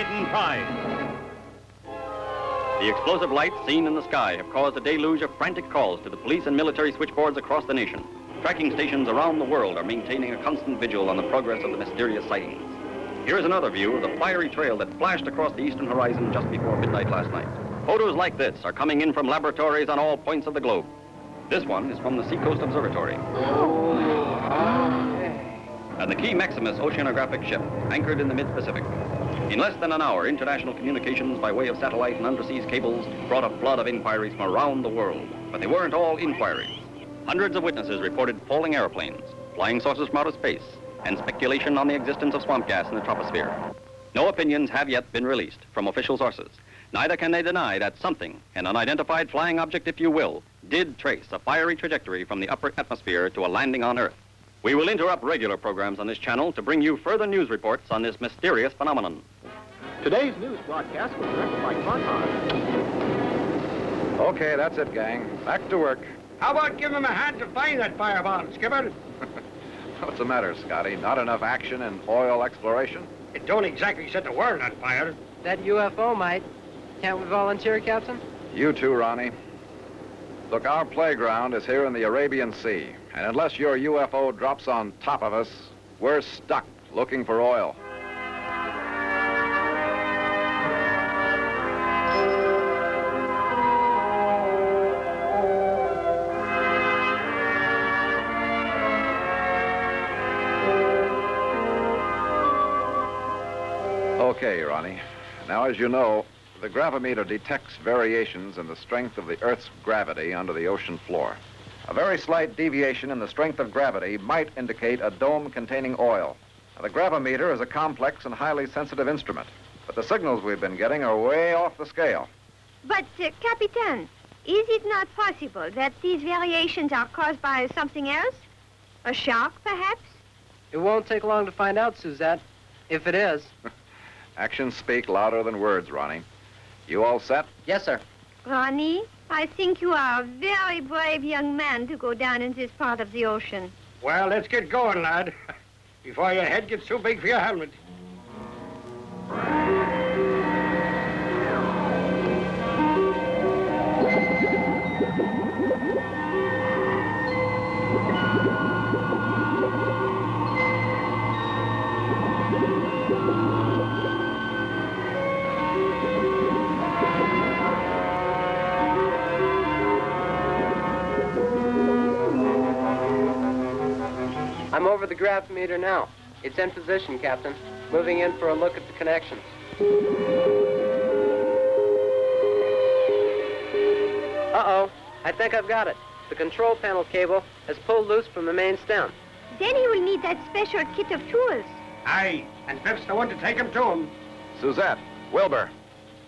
hidden prize. The explosive lights seen in the sky have caused a deluge of frantic calls to the police and military switchboards across the nation. Tracking stations around the world are maintaining a constant vigil on the progress of the mysterious sightings. Here is another view of the fiery trail that flashed across the eastern horizon just before midnight last night. Photos like this are coming in from laboratories on all points of the globe. This one is from the Seacoast Observatory. And the Key Maximus oceanographic ship, anchored in the mid-Pacific. In less than an hour, international communications by way of satellite and undersea cables brought a flood of inquiries from around the world. But they weren't all inquiries. Hundreds of witnesses reported falling airplanes, flying saucers from outer space, and speculation on the existence of swamp gas in the troposphere. No opinions have yet been released from official sources. Neither can they deny that something, an unidentified flying object if you will, did trace a fiery trajectory from the upper atmosphere to a landing on Earth. We will interrupt regular programs on this channel to bring you further news reports on this mysterious phenomenon. Today's news broadcast was directed by Toth. Okay, that's it, gang. Back to work. How about giving him a hand to find that fireball, Skipper? What's the matter, Scotty? Not enough action in oil exploration? It don't exactly set the world on fire. That UFO might. Can't we volunteer, Captain? You too, Ronnie. Look, our playground is here in the Arabian Sea, and unless your UFO drops on top of us, we're stuck looking for oil. Okay, Ronnie. Now, as you know, the gravimeter detects variations in the strength of the Earth's gravity under the ocean floor. A very slight deviation in the strength of gravity might indicate a dome containing oil. Now, the gravimeter is a complex and highly sensitive instrument, but the signals we've been getting are way off the scale. But, Capitan, is it not possible that these variations are caused by something else? A shark, perhaps? It won't take long to find out, Suzette. If it is. Actions speak louder than words, Ronnie. You all set? Yes, sir. Ronnie, I think you are a very brave young man to go down in this part of the ocean. Well, let's get going, lad, before your head gets too big for your helmet. I'm over the gravimeter now. It's in position, Captain. Moving in for a look at the connections. Uh-oh. I think I've got it. The control panel cable has pulled loose from the main stem. Then you will need that special kit of tools. Aye, and Biff's the one to take him to him. Suzette, Wilbur.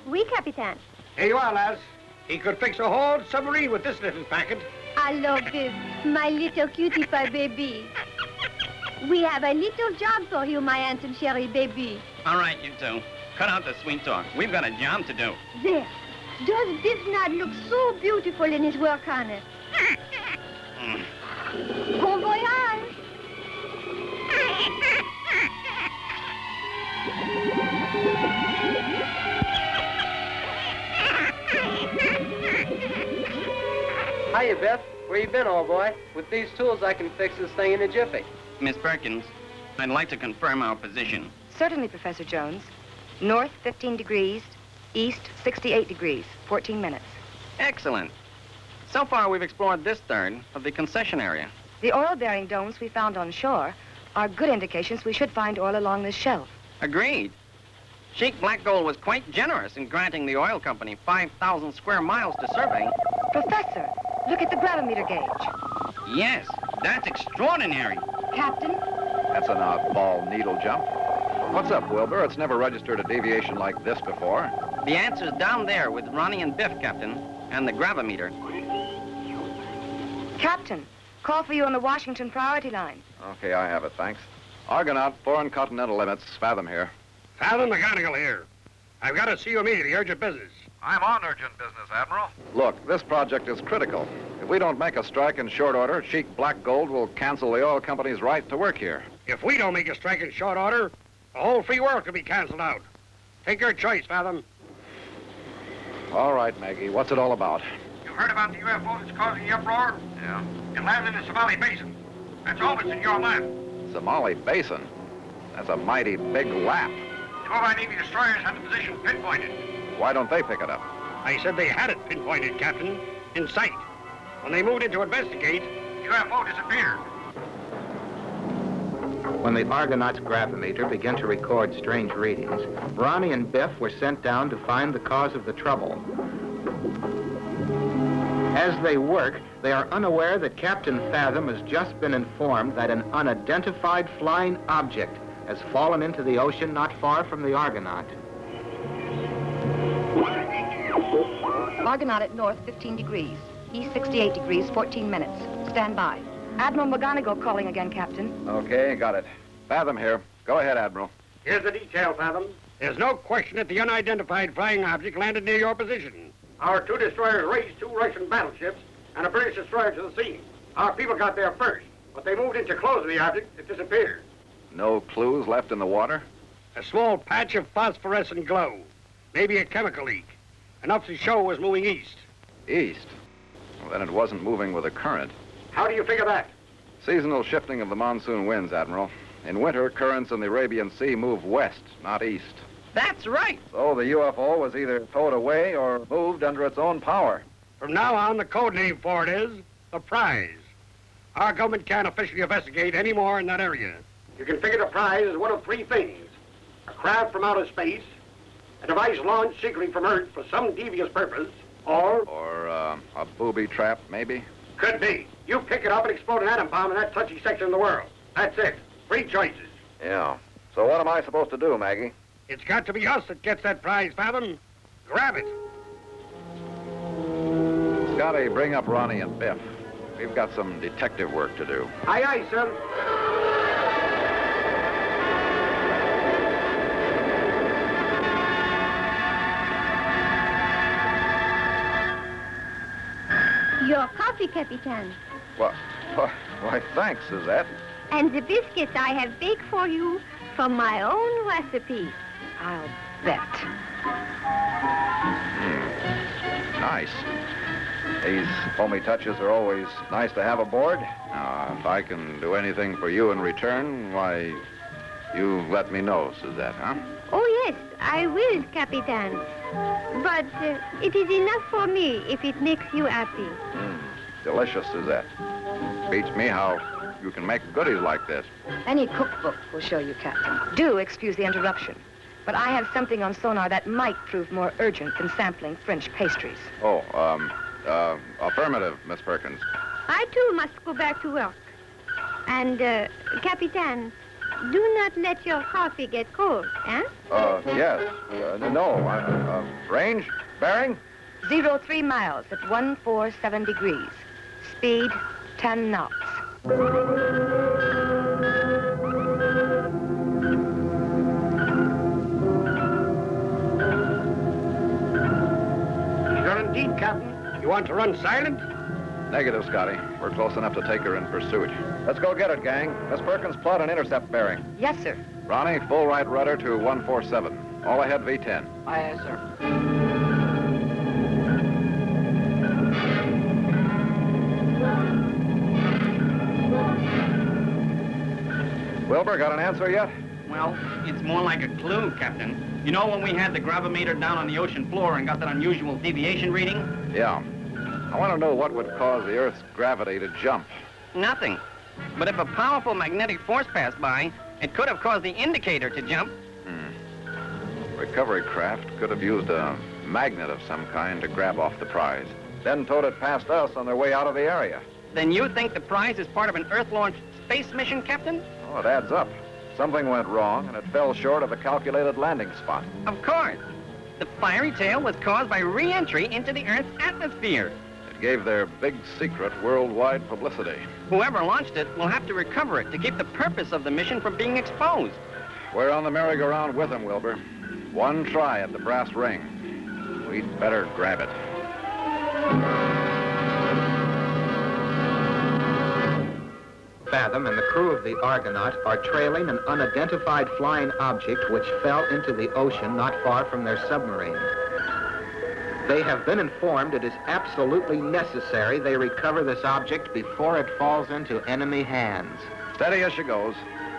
Oui, Capitan. Here you are, lads. He could fix a whole submarine with this little packet. Hello, Biff, my little cutie pie baby. We have a little job for you, my handsome cherry baby. All right, you two. Cut out the sweet talk. We've got a job to do. There. Does Biff not look so beautiful in his work harness? Bon voyage. Hiya, Biff. Where you been, old boy? With these tools, I can fix this thing in a jiffy. Miss Perkins, I'd like to confirm our position. Certainly, Professor Jones. North, 15 degrees. East, 68 degrees. 14 minutes. Excellent. So far, we've explored this third of the concession area. The oil-bearing domes we found on shore are good indications we should find oil along this shelf. Agreed. Sheik Black Gold was quite generous in granting the oil company 5,000 square miles to survey. Professor, look at the gravimeter gauge. Yes, that's extraordinary. Captain? That's an oddball needle jump. What's up, Wilbur? It's never registered a deviation like this before. The answer's down there with Ronnie and Biff, Captain, and the gravimeter. Captain, call for you on the Washington priority line. Okay, I have it, thanks. Argonaut, foreign continental limits. Fathom here. Fathom Mechanical here. I've got to see you immediately. Urgent business. I'm on urgent business, Admiral. Look, this project is critical. If we don't make a strike in short order, Sheik Black Gold will cancel the oil company's right to work here. If we don't make a strike in short order, the whole free world could be canceled out. Take your choice, Fathom. All right, Maggie. What's it all about? You heard about the UFO that's causing the uproar? Yeah. It landed in the Somali Basin. That's all that's in your map. Somali Basin. That's a mighty big lap. Two of our Navy destroyers had the position pinpointed. Why don't they pick it up? I said they had it pinpointed, Captain, in sight. When they moved in to investigate, the UFO disappeared. When the Argonaut's gravimeter began to record strange readings, Ronnie and Biff were sent down to find the cause of the trouble. As they work, they are unaware that Captain Fathom has just been informed that an unidentified flying object has fallen into the ocean not far from the Argonaut. Argonaut at north, 15 degrees. East, 68 degrees, 14 minutes. Stand by. Admiral McGonigal calling again, Captain. Okay, got it. Fathom here. Go ahead, Admiral. Here's the detail, Fathom. There's no question that the unidentified flying object landed near your position. Our two destroyers raced two Russian battleships and a British destroyer to the scene. Our people got there first, but they moved in to close the object. It disappeared. No clues left in the water? A small patch of phosphorescent glow. Maybe a chemical leak. Enough to show it was moving east. East. Well, then it wasn't moving with a current. How do you figure that? Seasonal shifting of the monsoon winds, Admiral. In winter, currents in the Arabian Sea move west, not east. That's right. So the UFO was either towed away or moved under its own power. From now on, the code name for it is the prize. Our government can't officially investigate any more in that area. You can figure the prize as one of three things. A craft from outer space, a device launched secretly from Earth for some devious purpose, or A booby trap, maybe? could be. You pick it up and explode an atom bomb in that touchy section of the world. That's it. Three choices. Yeah. So what am I supposed to do, Maggie? It's got to be us that gets that prize, Fathom. Grab it. Scotty, bring up Ronnie and Biff. We've got some detective work to do. Aye, aye, sir. Your coffee, Capitan. Why, thanks, Suzette. And the biscuits I have baked for you from my own recipe. I'll bet. Nice. These homey touches are always nice to have aboard. Now, if I can do anything for you in return, why, you let me know, Suzette, huh? Oh, yes, I will, Capitan. But it is enough for me if it makes you happy. Delicious, Suzette. Beats me how you can make goodies like this. Any cookbook will show you, Captain. Do excuse the interruption, but I have something on sonar that might prove more urgent than sampling French pastries. Oh, affirmative, Miss Perkins. I, too, must go back to work. And, Capitan, do not let your coffee get cold, eh? Yes. No. Range? Bearing? 03 miles at 147 degrees. Speed, 10 knots. Sure indeed, Captain. You want to run silent? Negative, Scotty. We're close enough to take her in pursuit. Let's go get it, gang. Miss Perkins, plot an intercept bearing. Yes, sir. Ronnie, full right rudder to 147. All ahead V10. Aye, sir. Wilbur, got an answer yet? Well, it's more like a clue, Captain. You know when we had the gravimeter down on the ocean floor and got that unusual deviation reading? Yeah. I want to know what would cause the Earth's gravity to jump. Nothing. But if a powerful magnetic force passed by, it could have caused the indicator to jump. Recovery craft could have used a magnet of some kind to grab off the prize. Then towed it past us on their way out of the area. Then you think the prize is part of an Earth-launched space mission, Captain? Oh, it adds up. Something went wrong, and it fell short of the calculated landing spot. Of course. The fiery tail was caused by re-entry into the Earth's atmosphere. It gave their big secret worldwide publicity. Whoever launched it will have to recover it to keep the purpose of the mission from being exposed. We're on the merry-go-round with them, Wilbur. One try at the brass ring. We'd better grab it. Fathom and the crew of the Argonaut are trailing an unidentified flying object which fell into the ocean not far from their submarine. They have been informed it is absolutely necessary they recover this object before it falls into enemy hands. Steady as she goes.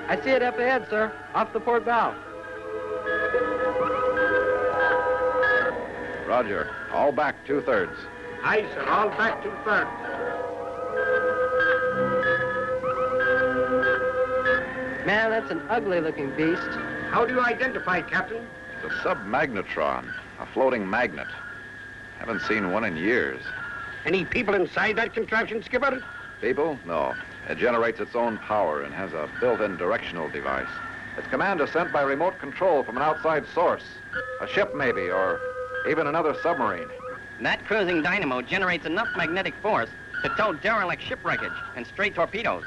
I see it up ahead, sir. Off the port bow. Roger. All back 2/3. Aye, sir. All back 2/3. Man, that's an ugly-looking beast. How do you identify it, Captain? It's a submagnetron, a floating magnet. Haven't seen one in years. Any people inside that contraption, Skipper? People? No. It generates its own power and has a built-in directional device. Its command is sent by remote control from an outside source. A ship, maybe, or even another submarine. That cruising dynamo generates enough magnetic force to tow derelict ship wreckage and stray torpedoes,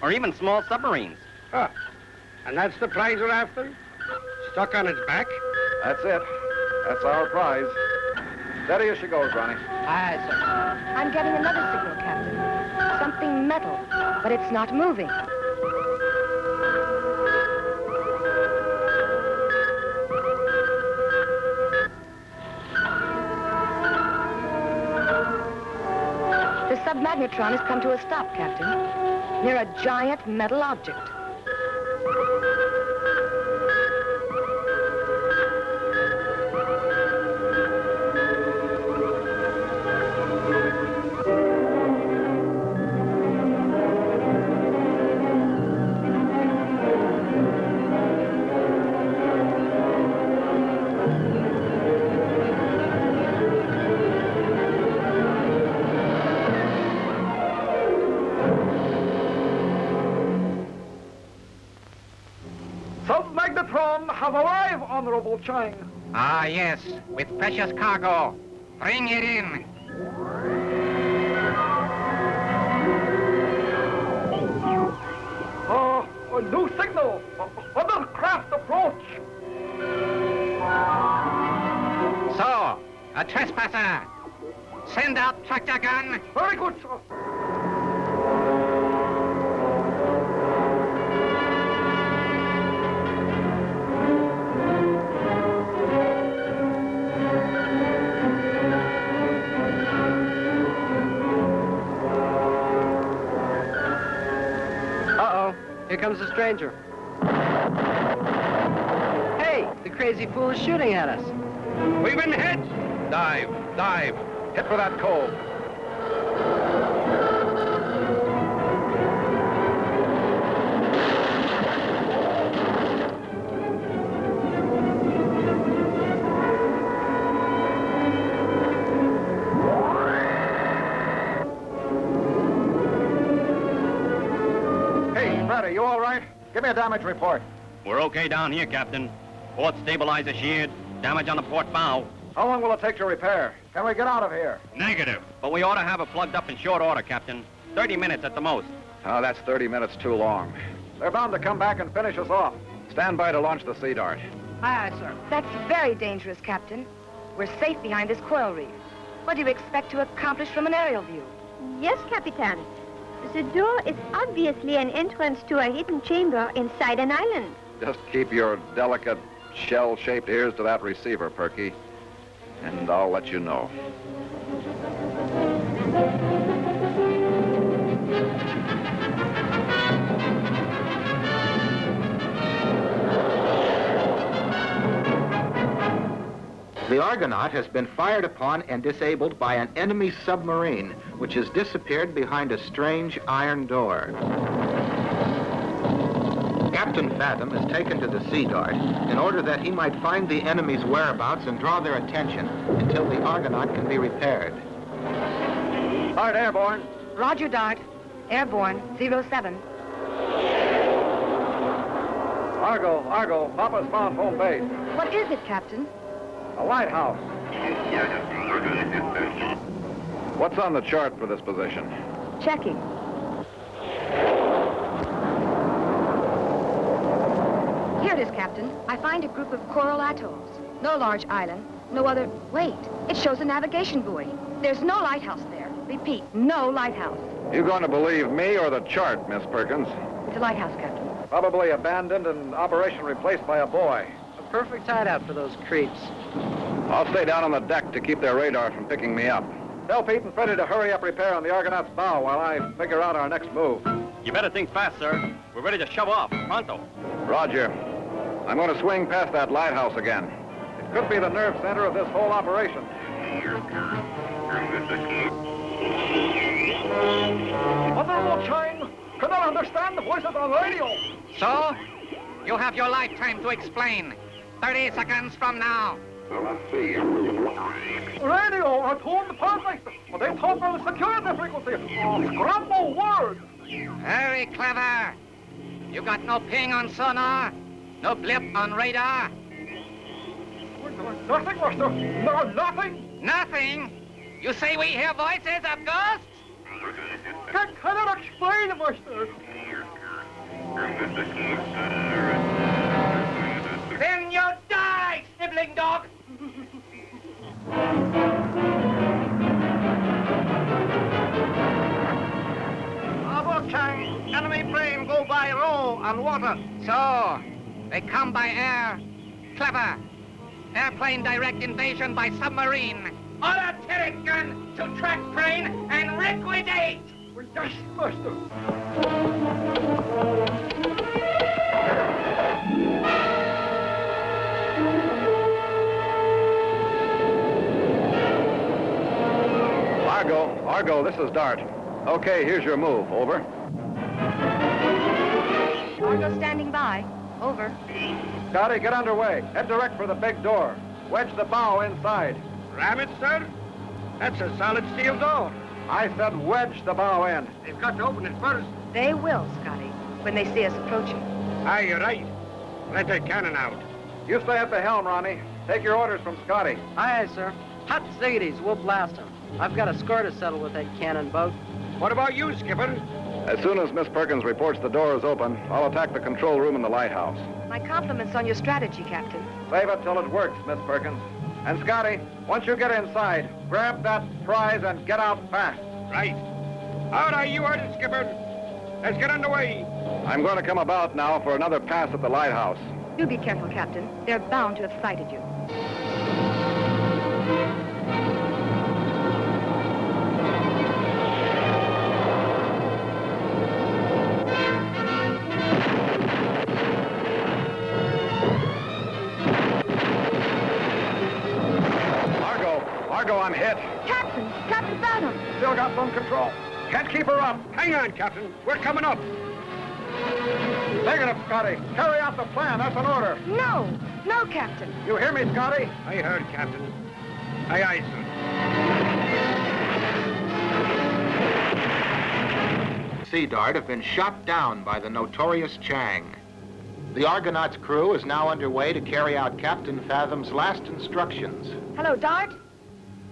or even small submarines. Huh. And that's the prize we're after? Stuck on its back? That's it. That's our prize. Steady as she goes, Ronnie. Aye, sir. I'm getting another signal, Captain. Something metal, but it's not moving. The submagnetron has come to a stop, Captain, near a giant metal object. Submagnetron have arrived, Honorable Chang. Ah, yes, with precious cargo. Bring it in. A new signal. Other craft approach. So, a trespasser. Send out tractor gun. Very good, sir. Uh-oh. Here comes the stranger. Hey, the crazy fool is shooting at us. We've been hit! Dive, dive. Hit for that cove. Hey, Freddy, you all right? Give me a damage report. We're okay down here, Captain. Port stabilizer sheared. Damage on the port bow. How long will it take to repair? Can we get out of here? Negative. But we ought to have it plugged up in short order, Captain. 30 minutes at the most. Oh, that's 30 minutes too long. They're bound to come back and finish us off. Stand by to launch the Sea Dart. Aye, aye, sir. That's very dangerous, Captain. We're safe behind this coral reef. What do you expect to accomplish from an aerial view? Yes, Capitan. The door is obviously an entrance to a hidden chamber inside an island. Just keep your delicate, shell-shaped ears to that receiver, Perky, and I'll let you know. The Argonaut has been fired upon and disabled by an enemy submarine, which has disappeared behind a strange iron door. Captain Fathom is taken to the Sea Dart in order that he might find the enemy's whereabouts and draw their attention until the Argonaut can be repaired. Dart airborne. Roger, Dart. Airborne, 07. Argo, Papa's found home base. What is it, Captain? A lighthouse. What's on the chart for this position? Checking. Here it is, Captain. I find a group of coral atolls. No large island, no other... Wait, it shows a navigation buoy. There's no lighthouse there. Repeat, no lighthouse. You going to believe me or the chart, Miss Perkins? It's a lighthouse, Captain. Probably abandoned and operation replaced by a boy. A perfect hideout for those creeps. I'll stay down on the deck to keep their radar from picking me up. Tell Pete and Freddie to hurry up repair on the Argonaut's bow while I figure out our next move. You better think fast, sir. We're ready to shove off. Pronto. Roger. I'm going to swing past that lighthouse again. It could be the nerve center of this whole operation. Honorable Chang, cannot understand the voices on radio. So? You have your lifetime to explain. 30 seconds from now. Radio, I told the perfect. But they talk on the security frequency. Oh, scramble words. Very clever. You got no ping on sonar? No blip on radar? Nothing, master. No, nothing. Nothing? You say we hear voices of ghosts? Cannot explain, master. Then you die, sniveling dog! Chang, enemy plane go by road and water. So, they come by air. Clever. Airplane direct invasion by submarine. Order turret gun to track plane and liquidate! Yes, master. Argo, this is Dart. Okay, here's your move. Over. Argo standing by. Over. Scotty, get underway. Head direct for the big door. Wedge the bow inside. Ram it, sir? That's a solid steel door. I said wedge the bow in. They've got to open it first. They will, Scotty, when they see us approaching. Aye, you're right. Let that cannon out. You stay at the helm, Ronnie. Take your orders from Scotty. Aye, sir. Hot ziggities, we'll blast them. I've got a score to settle with that cannon boat. What about you, Skipper? As soon as Miss Perkins reports the door is open, I'll attack the control room in the lighthouse. My compliments on your strategy, Captain. Save it till it works, Miss Perkins. And Scotty, once you get inside, grab that prize and get out fast. Right. All right, you heard it, Skipper. Let's get underway. I'm going to come about now for another pass at the lighthouse. Do be careful, Captain. They're bound to have sighted you. Argo, I'm hit. Captain Fathom. Still got some control. Can't keep her up. Hang on, Captain. We're coming up. Negative, Scotty. Carry out the plan. That's an order. No, Captain. You hear me, Scotty? I heard, Captain. Aye, aye, sir. Sea Dart have been shot down by the notorious Chang. The Argonaut's crew is now underway to carry out Captain Fathom's last instructions. Hello, Dart.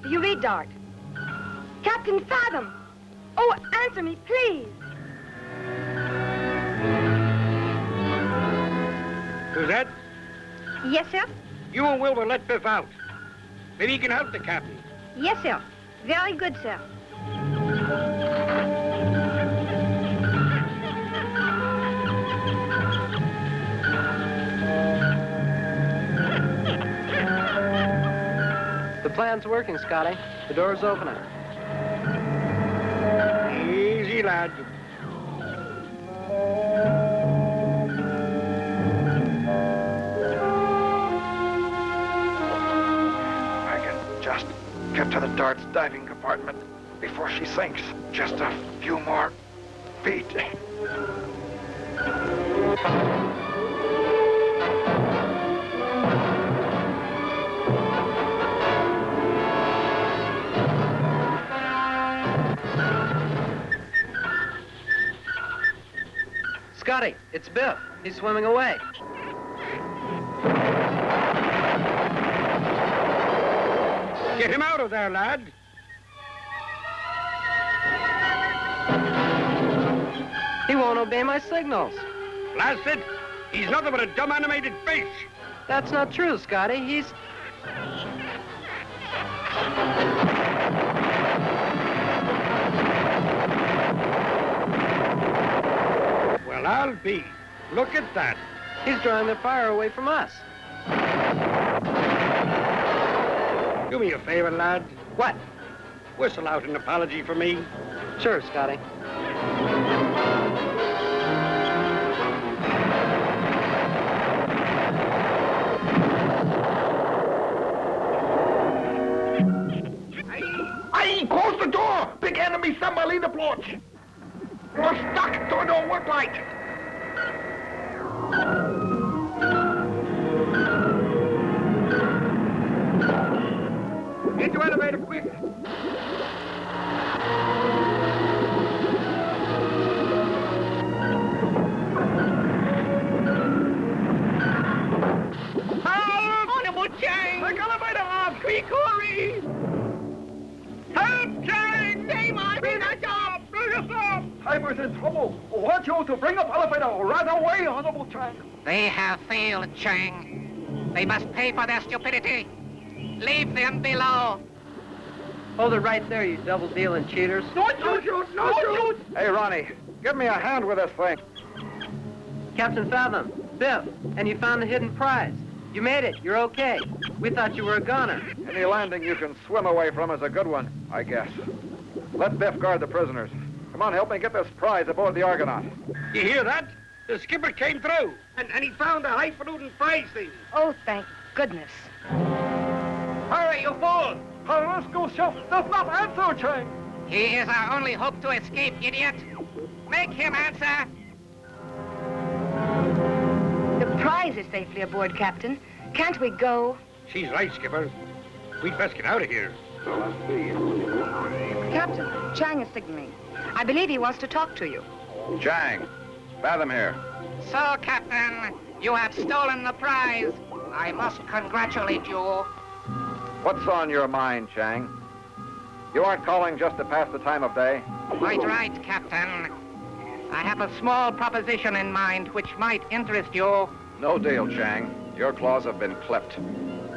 Do you read, Dart? Captain Fathom. Oh, answer me, please. Suzette, Yes, sir. you and Wilbur let Biff out. Maybe he can help the captain. Yes, sir. Very good, sir. The plan's working, Scotty. The door's opening. Easy, lad. I can just get to the Dart's diving compartment before she sinks. Just a few more feet. Scotty, it's Biff. He's swimming away. Get him out of there, lad. He won't obey my signals. Blast it. He's nothing but a dumb animated fish. That's not true, Scotty. He's... I'll be. Look at that. He's drawing their fire away from us. Do me a favor, lad. What? Whistle out an apology for me. Sure, Scotty. Hey, close the door! Big enemy submarine approach! We're stuck! Door don't work right! Into elevator quick! Help! Honorable Chang! Take elevator off! Quick, hurry! Help, Chang! Save us! Bring us up! Bring us up! Timer's in trouble. I want you to bring up elevator right away, Honorable Chang. They have failed, Chang. They must pay for their stupidity. Leave them below. Hold it right there, you double-dealing cheaters. Don't shoot! No shoot! Hey, Ronnie, give me a hand with this thing. Captain Fathom, Biff, and you found the hidden prize. You made it. You're okay. We thought you were a goner. Any landing you can swim away from is a good one, I guess. Let Biff guard the prisoners. Come on, help me get this prize aboard the Argonaut. You hear that? The skipper came through, and he found a highfalutin prize thing. Oh, thank goodness. Hurry, you fool! Let's go, Chef. Does not answer, Chang. He is our only hope to escape, idiot. Make him answer. The prize is safely aboard, Captain. Can't we go? She's right, Skipper. We'd best get out of here. Captain, Chang is signaling. I believe he wants to talk to you. Chang, Fathom here. So, Captain, you have stolen the prize. I must congratulate you. What's on your mind, Chang? You aren't calling just to pass the time of day? Quite right, Captain. I have a small proposition in mind which might interest you. No deal, Chang. Your claws have been clipped.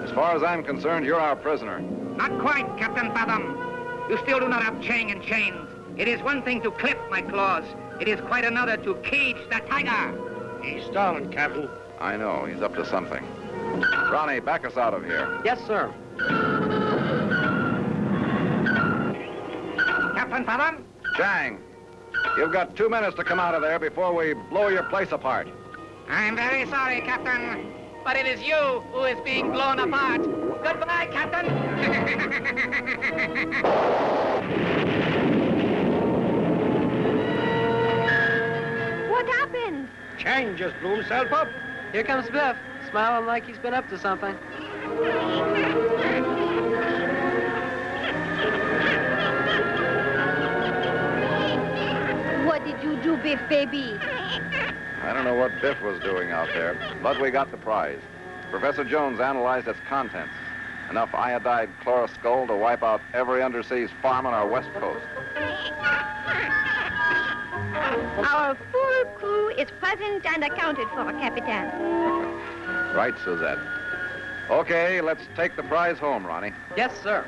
As far as I'm concerned, you're our prisoner. Not quite, Captain Fathom. You still do not have Chang in chains. It is one thing to clip my claws. It is quite another to cage the tiger. He's stalling, Captain. I know, he's up to something. Ronnie, back us out of here. Yes, sir. Captain Fathom? Chang, you've got 2 minutes to come out of there before we blow your place apart. I'm very sorry, Captain, but it is you who is being blown apart. Goodbye, Captain. What happened? Chang just blew himself up. Here comes Biff, smiling like he's been up to something. What did you do, Biff, baby? I don't know what Biff was doing out there, but we got the prize. Professor Jones analyzed its contents. Enough iodide chloroskull to wipe out every underseas farm on our west coast. Our full crew is present and accounted for, Capitan. Right, Suzette. Okay, let's take the prize home, Ronnie. Yes, sir.